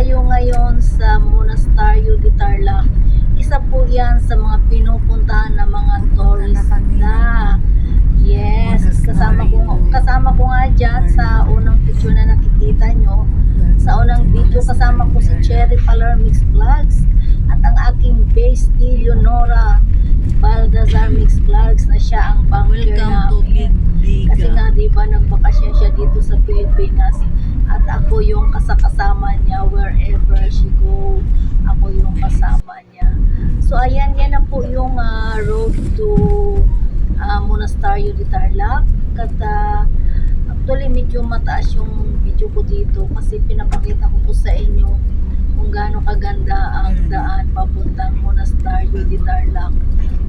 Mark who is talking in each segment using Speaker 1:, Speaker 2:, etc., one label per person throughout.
Speaker 1: tayo ngayon sa Monasterio de Tarlac. Isa po yan sa mga pinupuntahan ng mga turista. Yes, kasama ko nga dyan sa unang picture na nakikita nyo. Sa unang video, kasama ko si Cherry Paler Mix Vlogs at ang aking bestie Leonora Baltazar Mix Vlogs na siya ang banker namin. Kasi nga diba nagbakasyon siya dito sa Pilipinas at ako yung kasama niya wherever she go. Ako yung kasama niya. So ayan, yan na po yung road to Monasterio de Tarlac. At actually medyo mataas yung video ko dito kasi pinapakita ko po sa inyo kung gaano kaganda ang daan papuntang Monasterio de Tarlac.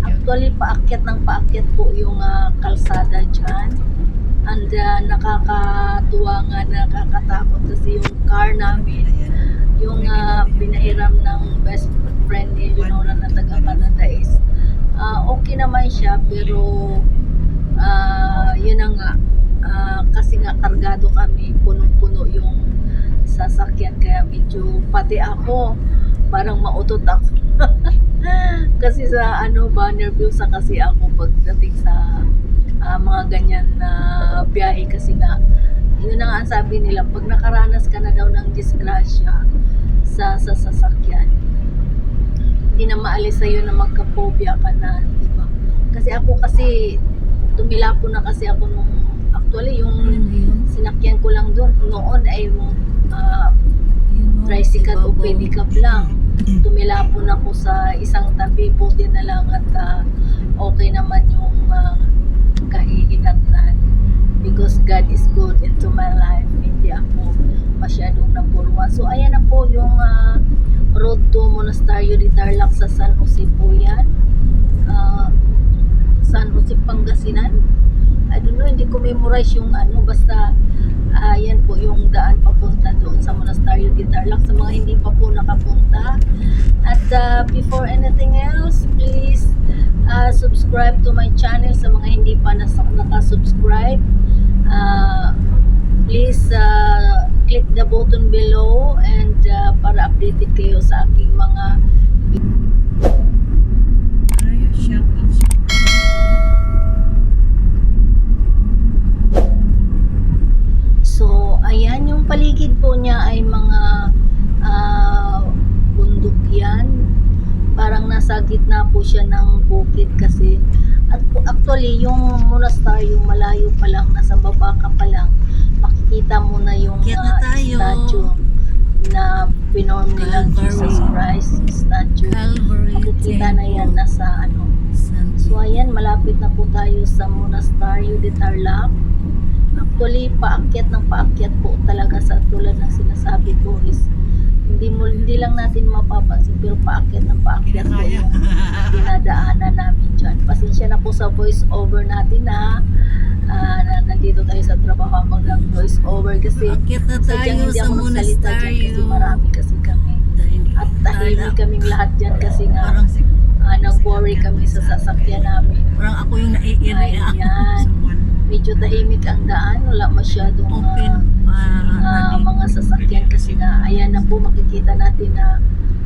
Speaker 1: Actually, paakyat ng paakyat po yung kalsada dyan. And nakakatuwa nga, nakakatakot kasi yung car namin, yung pinahiram ng best friend ni Leonora na taga Canada is okay naman siya, pero yun na nga, kasi nga kargado kami, punong-puno yung sasakyan, kaya medyo pati ako, parang mautot ako. Kasi sa nervyosa kasi ako pagdating sa mga ganyan na biyahe, kasi nga yun na nga ang sabi nila, pag nakaranas ka na daw ng disgrasya sa sasakyan, hindi na maalis sa'yo na magka-phobia ka na, diba? Kasi ako tumilapo na kasi ako nung, actually yung sinakyan ko lang doon noon ay yung tricycle o pedicab lang. Tumilapon ako sa isang tabi, buti na lang at okay naman yung kahihinatnan, because God is good into my life. Hindi ako masyadong napurwa. So ayan na po yung road to Monasterio de Tarlac sa San Jose po yan. San Jose, Pangasinan. I don't know, hindi ko memorize yung basta yan po yung daan papunta doon sa Monasterio de Tarlac sa mga hindi pa po nakapunta. At before anything else, please subscribe to my channel sa mga hindi pa nakasubscribe. Please click the button below and para updated kayo sa aking mga ayan, yung paligid po niya ay mga bundok yan. Parang nasa gitna po siya ng bukid kasi. At actually, yung monastery, malayo pa lang, nasa baba ka pa lang, makikita mo na yung statue na pinorm nilang Jesus Christ statue. Makikita na yan nasa So ayan, malapit na po tayo sa Monasterio de Tarlac. Actually, paakyat ng paakyat po talaga, sa tulad ng sinasabi ko is hindi lang natin mapapansin, pero paakyat ng paakyat po yung dinadaanan namin dyan. Pasensya na po sa voice over natin na nandito tayo sa trabaho habang voice over kasi sadyang hindi ako magsalita dyan kasi marami kasi kami at tahimik kaming lahat dyan kasi nga nag-worry kami sa sasakyan namin.
Speaker 2: Parang ako yung naiiyak.
Speaker 1: Ayan. Medyo tahimik ang daan, wala masyadong mga sasakyan kasi nga ayan na po, makikita natin na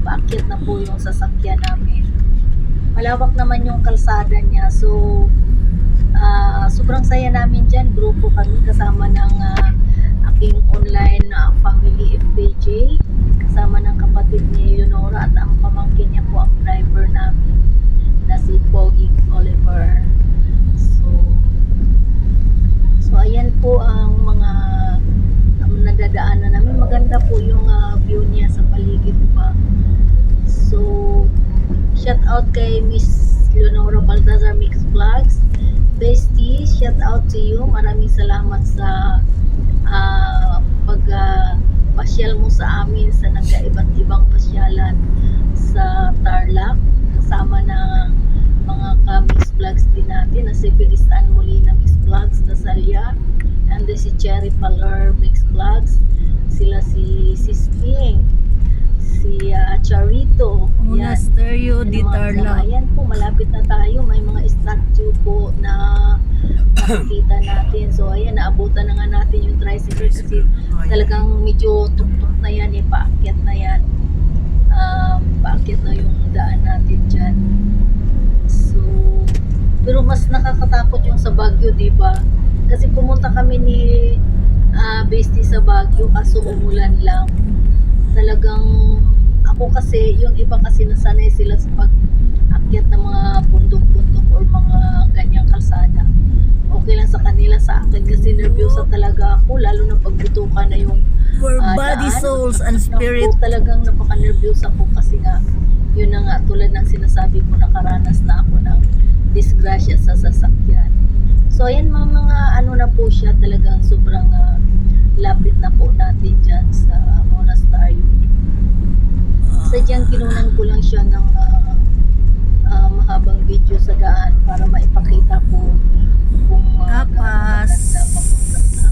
Speaker 1: paakyat na po yung sasakyan namin. Malawak naman yung kalsada niya, so sobrang saya namin dyan. Grupo kami kasama ng aking online family FPJ, kasama ng kapatid ni Leonora at ang pamangkin niya po ang driver namin na si Pogi Oliver. So ayan po ang mga nadadaanan namin. Maganda po yung view niya sa paligid pa. So shout out kay Miss Leonora Baltazar Mix Vlogs. Bestie, shout out to you. Maraming salamat sa pag-pasyal mo sa amin sa nagkaiba't ibang pasyalan sa Tarlac. Kasama ng mga ka-mix vlogs din natin na si Pilistan Molina Mix Vlogs, Tasalya, and si Cherry Paler Mix Vlogs, sila si Sping, si Charito,
Speaker 2: Monasterio
Speaker 1: Yan
Speaker 2: di
Speaker 1: ang mga kasama.
Speaker 2: Tarlac.
Speaker 1: Ayan po, malapit na tayo. May mga statue po na nakikita natin. So ayan, naabutan na nga natin yung tricycle kasi talagang medyo tuktok na yan, paakyat na yan. Paakyat na yung daan natin dyan. So, pero mas nakakatakot yung sa Baguio, di ba? Kasi pumunta kami ni Bestie sa Baguio, kaso umulan lang. Talagang, ako kasi, yung iba kasi nasanay sila sa pag-akyat ng mga bundok-bundok or mga ganyang kalsada. Okay lang sa kanila, sa akin kasi nervyosa talaga ako, lalo na pagbutukan na yung
Speaker 2: For body,
Speaker 1: daan.
Speaker 2: souls, and spirit.
Speaker 1: Naku, talagang napaka-nervous ako kasi nga, yun na nga, tulad ng sinasabi ko, nakaranas na ako ng disgrasya sa sasakyan. So, ayan mga ano na po siya, talagang sobrang lapit na po natin dyan sa monastery. Sadyang kinunan ko lang siya ng mahabang video sa daan para maipakita ko kung
Speaker 2: Kapas.
Speaker 1: maganda papunta sa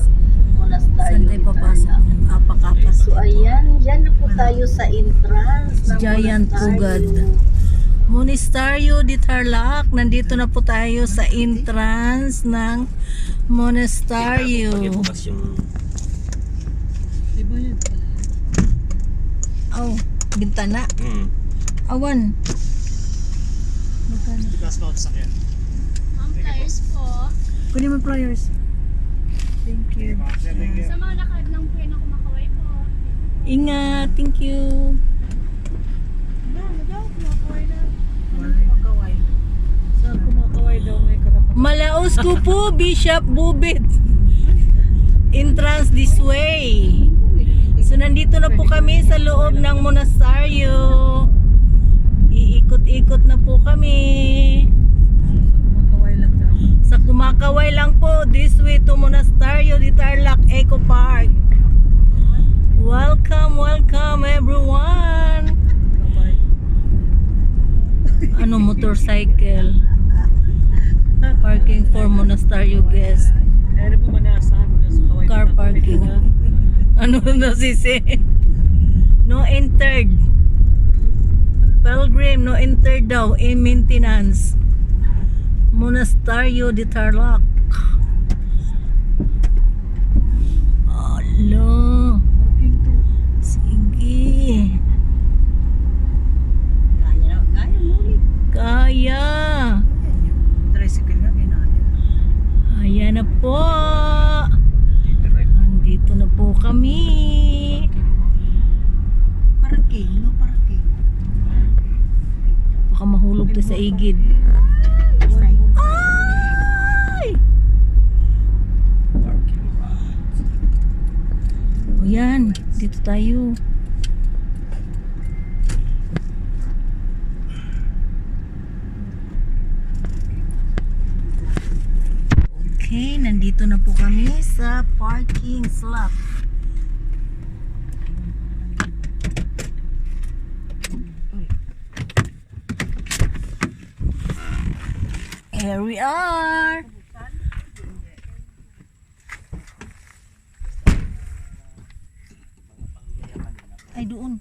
Speaker 1: monastery.
Speaker 2: Saan tayo papasok? Kapakapas.
Speaker 1: So ayan, yan na po tayo sa entrance ng
Speaker 2: Giant Pugad. Monasterio di Tarlac. Nandito na po tayo sa entrance ng monasterio. Oh, bintana. Awan. Magkano?
Speaker 3: Ma'am, flyers po.
Speaker 2: Kunin mo flyers. Thank you.
Speaker 3: Sa mga nakadlang po yun ako makaway po.
Speaker 2: Ingat. Thank you. Malaos ko po, Bishop Bubit. Entrance this way. So nandito na po kami sa loob ng monastaryo. Iikot-ikot na po kami. Sa Kumakaway lang po, this way to Monasterio di Tarlac Eco Park. Welcome, welcome everyone. Ano, motorcycle? Parking for Monasterio guest. Car parking. Ano na sisi? No entered. Pilgrim, no entered daw. In maintenance. Monasterio di Tarlac. Alo. Sige. Kaya.
Speaker 4: Tricycle nga ginaya.
Speaker 2: Ayan na po. Andito na po kami.
Speaker 4: Parking, no parking.
Speaker 2: Baka mahulog to sa igid. Ay! O yan, dito tayo. Okay, nandito na po kami sa parking slot. Here we are. Ay, doon.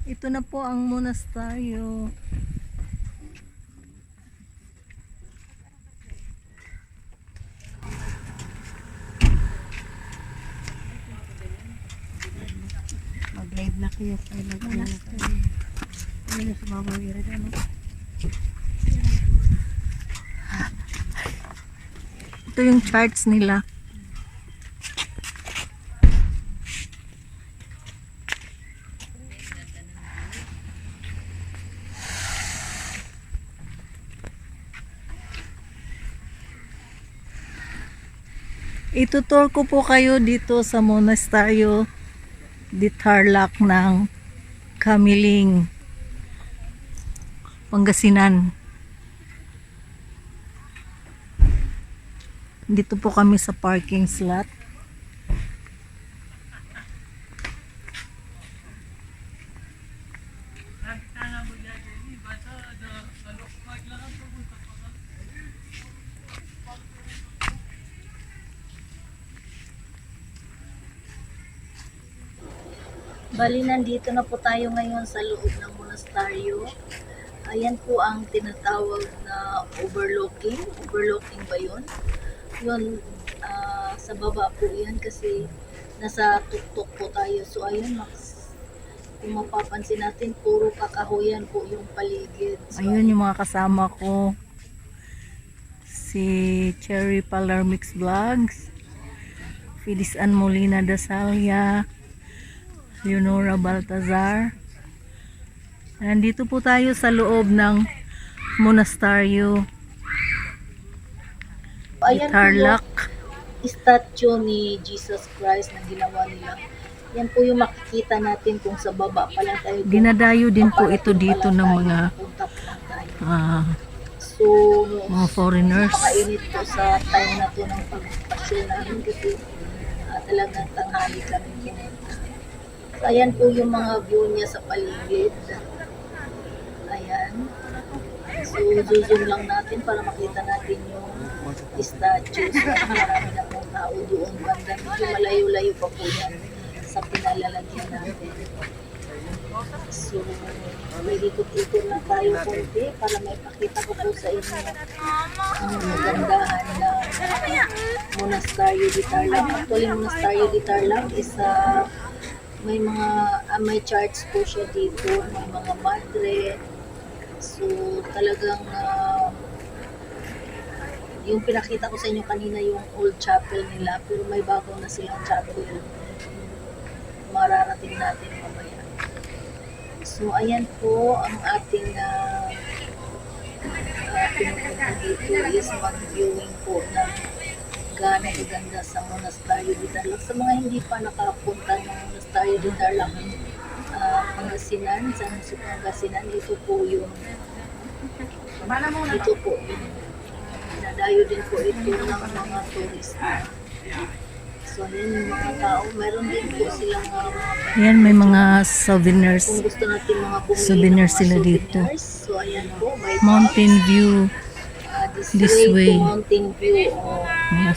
Speaker 2: Ito na po ang monastaryo.
Speaker 4: Mag-live na kayo. Ay, mag-live na kayo. Ay, na sumamawira na, no?
Speaker 2: Ito yung charts nila. Itutur ko po kayo dito sa monasteryo di Tarlac ng Kamiling, Pangasinan. Dito po kami sa parking slot.
Speaker 1: Bali, nandito na po tayo ngayon sa loob ng monastaryo. Ayan po ang tinatawag na overlooking. Overlooking ba yun? Yun, sa baba po yan kasi nasa tuktok po tayo. So, ayun, kung mapapansin natin, puro kakahuyan po yung paligid. So,
Speaker 2: Ayun yung mga kasama ko. Si Cherry Paler Mix Vlogs, Filis Ann Molina Dasalia, Leonora Baltazar. Nandito po tayo sa loob ng monastaryo.
Speaker 1: ayan po yung
Speaker 2: Tarlac.
Speaker 1: statue ni Jesus Christ na ginawa nila. Yan po yung makikita natin kung sa baba pa lang tayo.
Speaker 2: Dinadayo din po ito dito ng mga
Speaker 1: Punta pa lang tayo. So,
Speaker 2: mga foreigners.
Speaker 1: makainit po sa time na to ng pagpasyal namin kasi talagang tanghali kami pumunta. So, ayan po yung mga view niya sa paligid. Ayan. So, zoom lang natin para makita natin yung statue. So, marami na pong tao doon banda. Medyo malayo-layo pa po yan sa pinalalagyan natin. So, may ikot-ikot na tayo konti para may pakita ko po sa inyo ang magandahan na Monasterio de Tarlac. Actually, Monasterio de Tarlac is may mga may charts po siya dito, may mga madre. So, talagang yung pinakita ko sa inyo kanina yung old chapel nila, pero may bago na silang chapel. Mararating natin mamaya. So, ayan po ang ating pinupunta dito is mag-viewing po ng gaano kaganda sa Monasterio de Tarlac. Sa mga hindi pa nakapunta ng Monasterio de Tarlac, Pangasinan, San Jose, Pangasinan, ito po yung nadayo din po ito ng mga turista. So, ayan yung mga tao. Meron din po silang
Speaker 2: Ayan, may mga souvenirs.
Speaker 1: kung gusto natin mga bumili
Speaker 2: Souvenirs
Speaker 1: ng mga
Speaker 2: sila dito.
Speaker 1: souvenirs. So, ayan po. May
Speaker 2: Mountain view.
Speaker 1: this
Speaker 2: way.
Speaker 1: to Mountain View.
Speaker 2: Mga,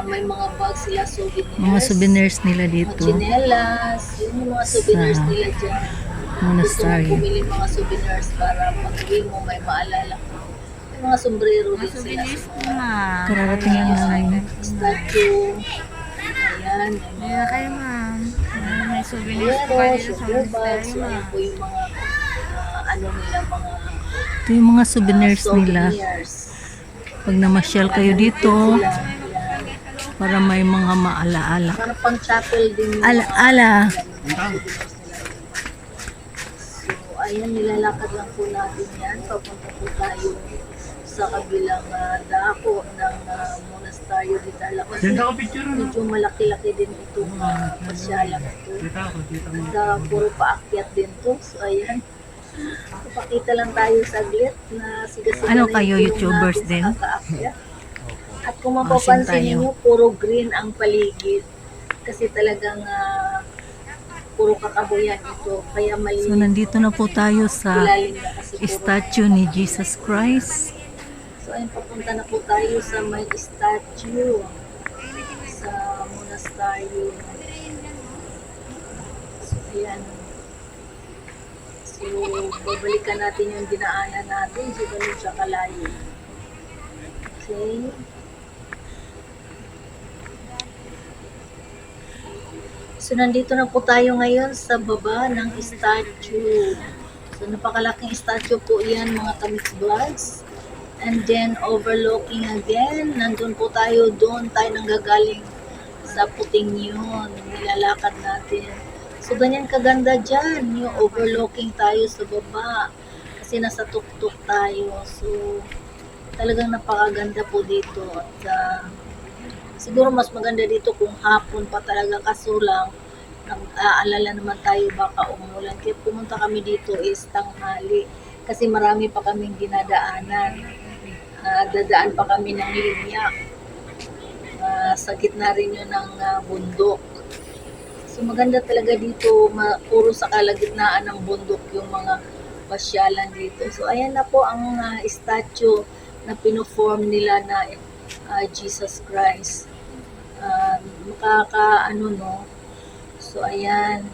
Speaker 1: May mga bag sila, souvenirs.
Speaker 2: mga souvenirs nila
Speaker 1: Mga
Speaker 2: dito.
Speaker 1: chinelas. Yun yung mga souvenirs
Speaker 2: Sa
Speaker 1: nila dyan.
Speaker 2: Monastery.
Speaker 1: Gusto mo bumili mga souvenirs para pag-uwi mo may maalala ka. May mga sombrero din sila.
Speaker 2: Kararating lang namin.
Speaker 1: Statue. Ayan. May mga
Speaker 4: Kayo ma'am. May souvenirs
Speaker 1: sombrero,
Speaker 4: po kayo dito sa
Speaker 1: shoulder bags. So,
Speaker 4: monastery
Speaker 1: ayan
Speaker 4: ma'am.
Speaker 1: po yung mga ano nila, mga
Speaker 2: Ito yung mga souvenirs nila.
Speaker 1: souvenirs.
Speaker 2: Pag namasyal kayo dito,
Speaker 1: Sila, ayan.
Speaker 2: para may mga maalaala.
Speaker 1: Parang pang chapel din yung
Speaker 2: Ala-ala.
Speaker 1: So, ayan, nilalakad lang po natin yan. Papunta po tayo sa kabilang dako ng Monasterio de Tarlac. Kasi medyo malaki-laki din itong pasyalan ito. At puro paakyat din to. So, ayan. Papakita lang tayo saglit na sigasigan
Speaker 2: Ano
Speaker 1: na
Speaker 2: kayo,
Speaker 1: yung
Speaker 2: YouTubers
Speaker 1: natin
Speaker 2: din?
Speaker 1: sa kakaakyat. At kung
Speaker 2: Asin
Speaker 1: mapapansin
Speaker 2: tayo.
Speaker 1: niyo, puro green ang paligid. Kasi talagang puro kakahuyan ito. Kaya
Speaker 2: So,
Speaker 1: malinis.
Speaker 2: nandito na po tayo sa
Speaker 1: Ilalim na kasi puro
Speaker 2: statue ni Jesus Christ.
Speaker 1: So, ayun, papunta na po tayo sa may statue sa monastery. So, ayan. So, babalikan natin yung dinaanan natin. So, ganun siya kalayo. Okay. So, nandito na po tayo ngayon sa baba ng statue. So, napakalaking statue po yan, mga Kamix Vlogs. And then, overlooking again. Nandun po tayo, doon tayo nanggagaling sa puting yun. Nilalakad natin. So, ganyan kaganda dyan. Yung overlooking tayo sa baba. Kasi nasa tuktok tayo. So, talagang napakaganda po dito. At siguro mas maganda dito kung hapon pa talaga. Kaso lang, aalala naman tayo baka umulan. Kaya pumunta kami dito is tanghali. Kasi marami pa kaming dinadaanan. Dadaan pa kami ng linya. Sa gitna rin yun ng bundok. So maganda talaga dito, puro sa kalagitnaan ng bundok yung mga pasyalan dito. So ayan na po ang statue na pinoform nila na Jesus Christ. No? So ayan.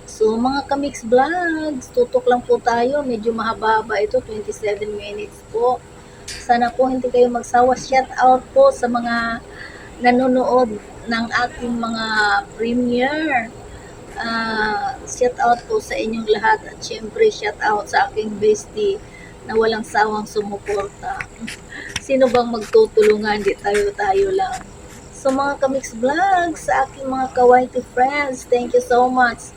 Speaker 1: So mga Kamix Vlogs, tutok lang po tayo. Medyo mahaba-haba ito, 27 minutes po. Sana po hindi kayo magsawa. Shout out po sa mga nanonood ng aking mga premiere. Shout out po sa inyong lahat. At syempre shout out sa aking bestie na walang sawang sumuporta. Sino bang magtutulungan? Di tayo lang. So mga Kamix Vlogs, sa aking mga kawaiti friends, thank you so much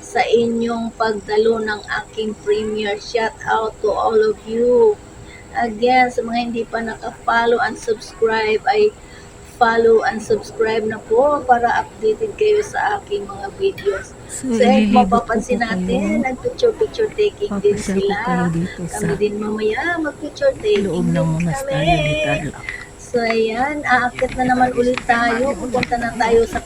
Speaker 1: sa inyong pagdalo ng aking premiere. Shout out to all of you. Again, sa mga hindi pa naka-follow and subscribe, ay follow and subscribe na po para updated kayo sa aking mga videos.
Speaker 2: So,
Speaker 1: So,
Speaker 2: ililibot ko
Speaker 1: mapapansin
Speaker 2: po
Speaker 1: natin,
Speaker 2: kayo.
Speaker 1: nag-picture taking din
Speaker 2: Papasyal ko
Speaker 1: sila.
Speaker 2: kayo dito sa
Speaker 1: Kami din mamaya, mag-picture taking
Speaker 2: loob ng
Speaker 1: din
Speaker 2: monasteryo ni
Speaker 1: kami.
Speaker 2: Tarlac.
Speaker 1: So, ayan, aakit na naman ulit tayo. Pupunta na tayo sa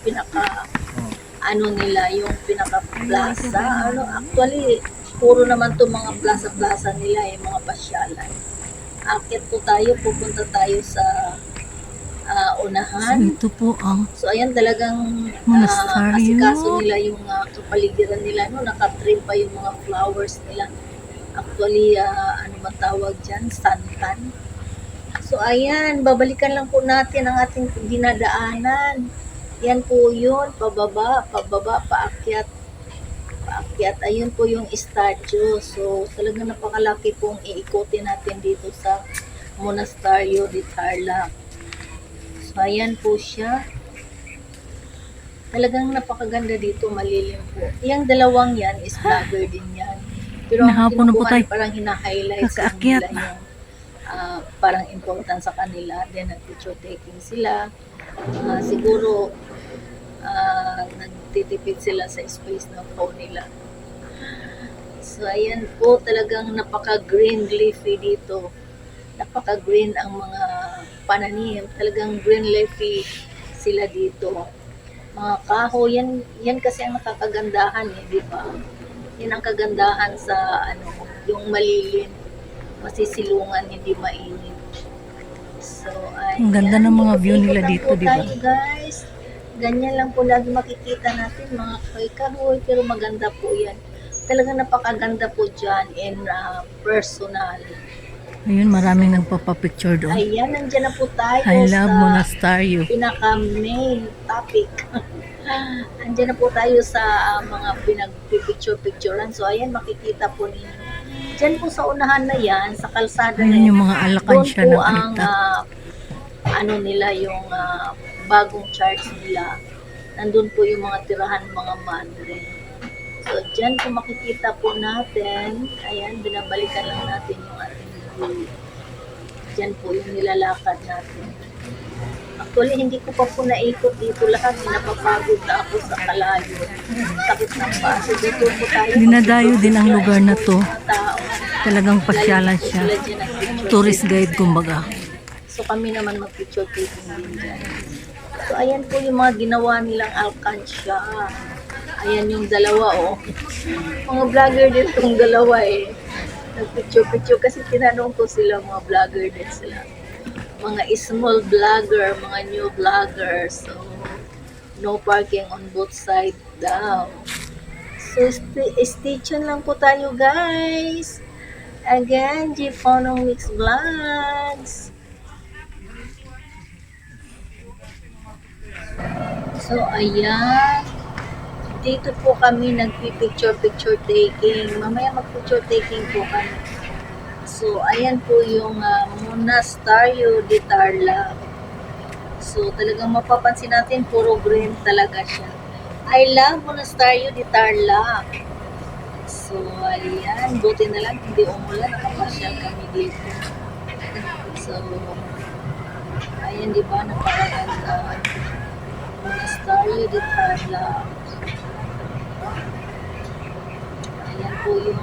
Speaker 1: nila, yung pinaka-plaza. Actually, puro naman to mga plaza-plaza nila, mga pasyalan. Aakit po tayo, pupunta tayo sa
Speaker 2: So,
Speaker 1: unahan.
Speaker 2: ito po ang
Speaker 1: So, ayan talagang
Speaker 2: Monasteryo.
Speaker 1: asikaso nila yung kapaligiran nila. Nakatrim pa yung mga flowers nila. Actually, ano man tawag dyan? Santan. So, ayan, babalikan lang po natin ang ating dinadaanan. Yan po yun, pababa, paakyat. Ayun po yung statue. So, talagang napakalaki pong iikotin natin dito sa Monasteryo de Tarlac. So, ayan po siya. Talagang napakaganda dito, malilim po. Yung dalawang yan is vlogger din yan. Pero ang
Speaker 2: Nahapon na po
Speaker 1: kinukuha,
Speaker 2: tayo.
Speaker 1: parang hina-highlights lang
Speaker 2: Kakaakyat.
Speaker 1: nila yung parang important sa kanila. Then, nag-picture taking sila. Siguro, nagtitipid sila sa space ng phone nila. So, ayan po, talagang napaka-green leafy dito. Napaka-green ang mga pananim. Talagang green leafy sila dito. Mga kahoy, yan kasi ang nakakagandahan di ba? Yan ang kagandahan sa yung malilim, masisilungan, hindi mainit. So,
Speaker 2: Ang ganda ng mga view nila
Speaker 1: Ikot lang
Speaker 2: dito,
Speaker 1: po
Speaker 2: di ba?
Speaker 1: tayo, guys. Ganyan lang po lagi makikita natin, mga kahoy, pero maganda po yan. Talagang napakaganda po dyan in personal.
Speaker 2: ayun, maraming nagpapapicture doon.
Speaker 1: Ayan, nandyan na po tayo
Speaker 2: I love
Speaker 1: sa
Speaker 2: Monasteryo.
Speaker 1: pinaka-main topic. Andyan na po tayo sa mga pinag-picture-picturean. So, ayan, makikita po ninyo. Diyan po sa unahan na yan, sa kalsada na
Speaker 2: Ayun yung
Speaker 1: yan,
Speaker 2: mga alakan
Speaker 1: doon
Speaker 2: siya
Speaker 1: po
Speaker 2: ng
Speaker 1: ang
Speaker 2: altar.
Speaker 1: nila, yung bagong church nila. Nandun po yung mga tirahan, mga madre. So, dyan po makikita po natin, ayan, binabalikan lang natin yung ating view. Dyan po yung nilalakad natin. Actually, hindi ko pa po naikot dito lahat. Napapagod na ako sa kalayo. Sakit ng paa. So, dito po tayo.
Speaker 2: Dinadayo din ang lugar na to.
Speaker 1: Mga tao.
Speaker 2: Talagang pasyalan siya.
Speaker 1: Sila dyan nag-picture
Speaker 2: Tourist
Speaker 1: taking.
Speaker 2: guide kumbaga.
Speaker 1: So, kami naman mag-picture taking din dyan. So, ayan po yung mga ginawa nilang alkansya. Ayan yung dalawa, Mga vlogger din itong dalawa, Nag-picture-picture kasi tinanong ko sila, mga vlogger din sila. Mga small vlogger, mga new vlogger. So, no parking on both sides daw. So, stay tuned lang po tayo, guys. Again, G. Fonong Mix Vlogs. So, ayan. Dito po kami nagpi-picture taking. Mamaya mag-picture taking po kami. So, ayan po yung Monasteryo de Tarlac. So, talagang mapapansin natin, puro green talaga siya. I love Monasteryo de Tarlac. So, ayan. Buti na lang, hindi umulan. Nakapasyal kami dito. So, ayan, di ba? Napakaganda. Monasteryo de Tarlac. Ayan po yung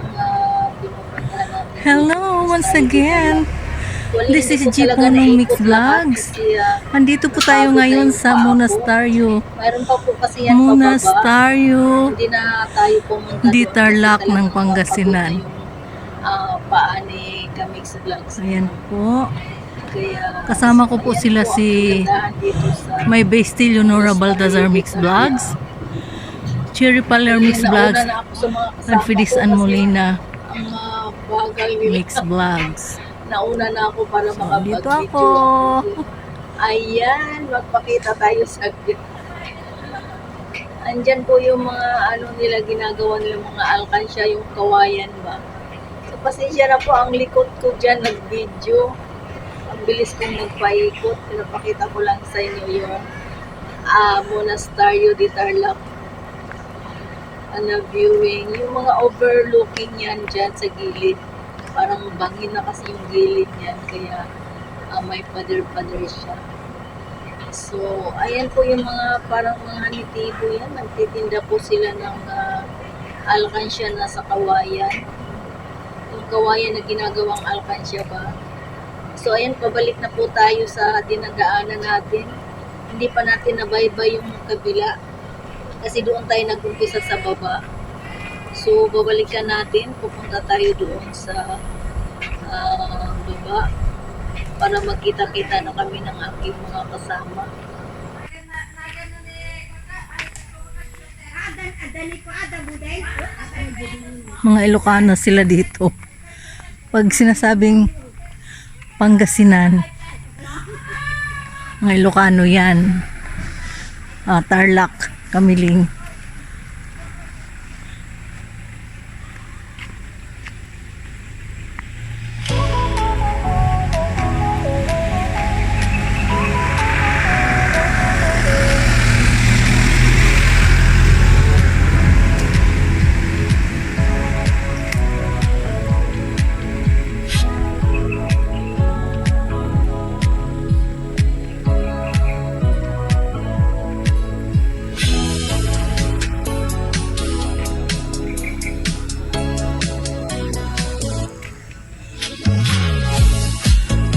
Speaker 1: pinupuntahan natin.
Speaker 2: Hello once again.
Speaker 1: Actually,
Speaker 2: This
Speaker 1: hindi
Speaker 2: is
Speaker 1: ko
Speaker 2: G.
Speaker 1: talaga
Speaker 2: Ponong
Speaker 1: naikot
Speaker 2: Mix
Speaker 1: lahat
Speaker 2: Vlogs.
Speaker 1: kasi,
Speaker 2: Andito po tayo ngayon sa Monasteryo.
Speaker 1: mayroon pa po kasi yan pababa.
Speaker 2: Monasteryo
Speaker 1: Hindi na tayo pumunta
Speaker 2: di
Speaker 1: doon kasi
Speaker 2: Tarlac
Speaker 1: talagang
Speaker 2: ng Pangasinan.
Speaker 1: mapagod na yung paa ni Kamix Vlogs.
Speaker 2: Ayan po.
Speaker 1: Kaya,
Speaker 2: Kasama ko po
Speaker 1: ayan
Speaker 2: sila
Speaker 1: po ang
Speaker 2: si
Speaker 1: kagandahan dito sa
Speaker 2: May Bestie Leonora Baltazar Mix Vlogs. Cherry Paler Mix Vlogs,
Speaker 1: Nauna na ako sa mga kasama
Speaker 2: and Fidis
Speaker 1: ko
Speaker 2: and
Speaker 1: kasi
Speaker 2: Molina
Speaker 1: ang mga bagal nila.
Speaker 2: Mix Vlogs.
Speaker 1: Nauna na ako para
Speaker 2: So,
Speaker 1: makapag-video
Speaker 2: dito ako.
Speaker 1: Ayan, magpakita tayo sa andyan po yung mga ano nila ginagawa nila mga alkansya, yung kawayan ba. So pasensya na po ang likod ko dyan nag-video. Ang bilis kong nagpaikot. Pinapakita ko lang sa inyo yung Monasterio de Tarlac na viewing. Yung mga overlooking yan dyan sa gilid. Parang bangin na kasi yung gilid yan. Kaya may pader-pader siya. So, ayan po yung mga parang mga hanitibo yan. Nagtitinda po sila ng alkansya na sa kawayan. Yung kawayan na ginagawang alkansya ba. So, ayan, pabalik na po tayo sa dinadaanan natin. Hindi pa natin nabaybay yung kabila. Kasi doon tayo nag-umpisa sa baba. So, babalikan natin. Pupunta tayo doon sa baba. Para magkita-kita na kami ng aking mga kasama.
Speaker 2: Mga Ilocano sila dito. Pag sinasabing Pangasinan, mga Ilocano yan. Tarlac, Kamiling.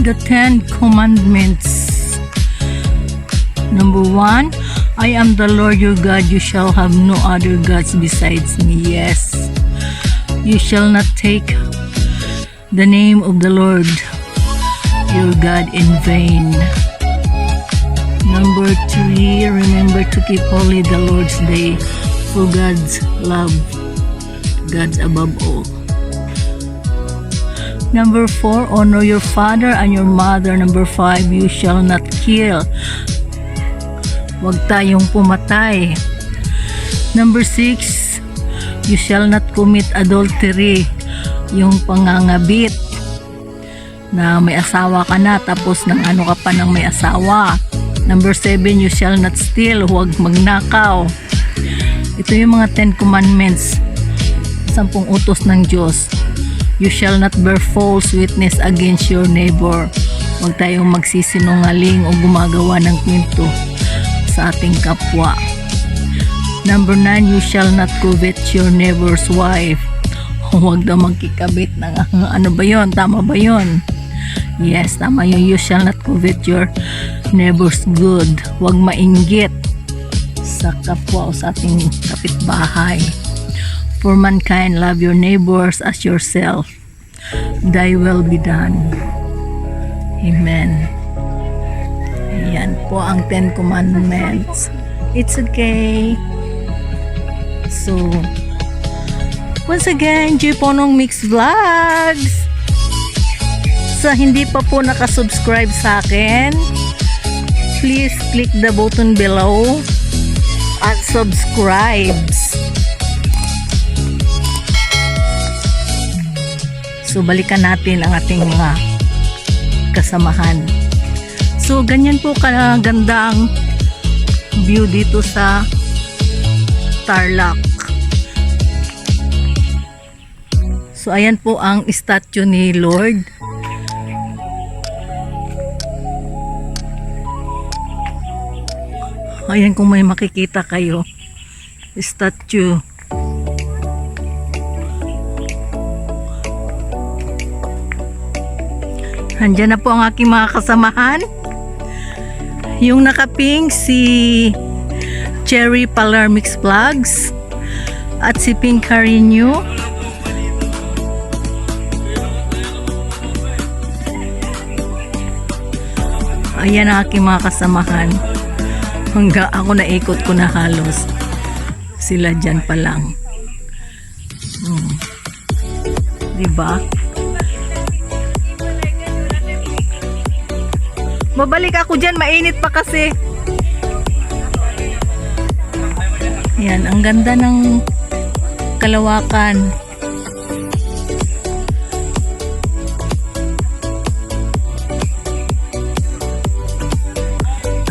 Speaker 2: The 10 Commandments. Number 1, I am the Lord your God, you shall have no other gods besides me. Yes, you shall not take the name of the Lord your God in vain. Number 3, remember to keep holy the Lord's day, for God's love, God's above all. Number 4, honor your father and your mother. Number 5, you shall not kill. Huwag tayong pumatay. Number 6, you shall not commit adultery. Yung pangangabit na may asawa ka na tapos nang ano ka pa ng may asawa. Number 7, you shall not steal. Huwag magnakaw. Ito yung mga 10 commandments. 10 utos ng Diyos. You shall not bear false witness against your neighbor. Huwag tayong magsisinungaling o gumagawa ng kwento sa ating kapwa. Number 9, you shall not covet your neighbor's wife. Huwag daw magkikabit ng ano ba yon? Tama ba yon? Yes, tama yun. You shall not covet your neighbor's good. Huwag mainggit sa kapwa o sa ating kapitbahay. For mankind, love your neighbors as yourself. Thy will be done. Amen. Yan po ang 10 Commandments. It's okay. So, once again, G Ponong Mix Vlogs. Sa hindi pa po nakasubscribe sa akin, please click the button below at subscribes. So, balikan natin ang ating mga kasamahan. So, ganyan po kaganda ang view dito sa Tarlac. So, ayan po ang statue ni Lord. Ayan kung may makikita kayo. Statue. Andyan na po ang aking mga kasamahan. Yung nakaping si Cherry Paler Mix Vlogs at si Pink Carino. Ayan ang aking mga kasamahan. Hanggang ako naikot ko na halos. Sila dyan pa lang. Diba? Babalik ako dyan, mainit pa kasi. Yan, ang ganda ng kalawakan.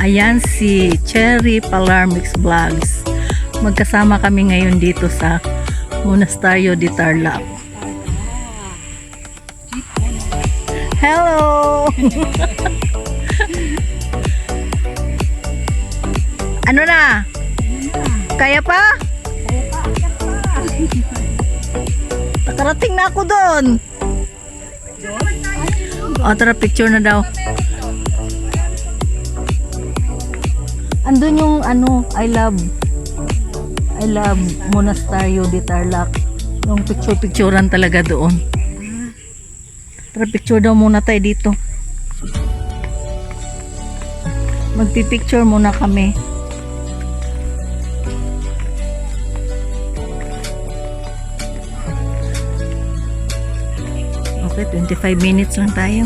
Speaker 2: Ayan si Cherry Palarmix Vlogs. Magkasama kami ngayon dito sa Monasterio de Tarlac. Hello! Ano na? Kaya pa? Nakarating na ako doon. O, tara, picture na daw. Andun yung ano, I love Monasterio de Tarlac. Yung picture-picturean talaga doon. Tara, picture daw muna tayo dito. Magpipicture muna kami. Okay, 25 minutes lang tayo.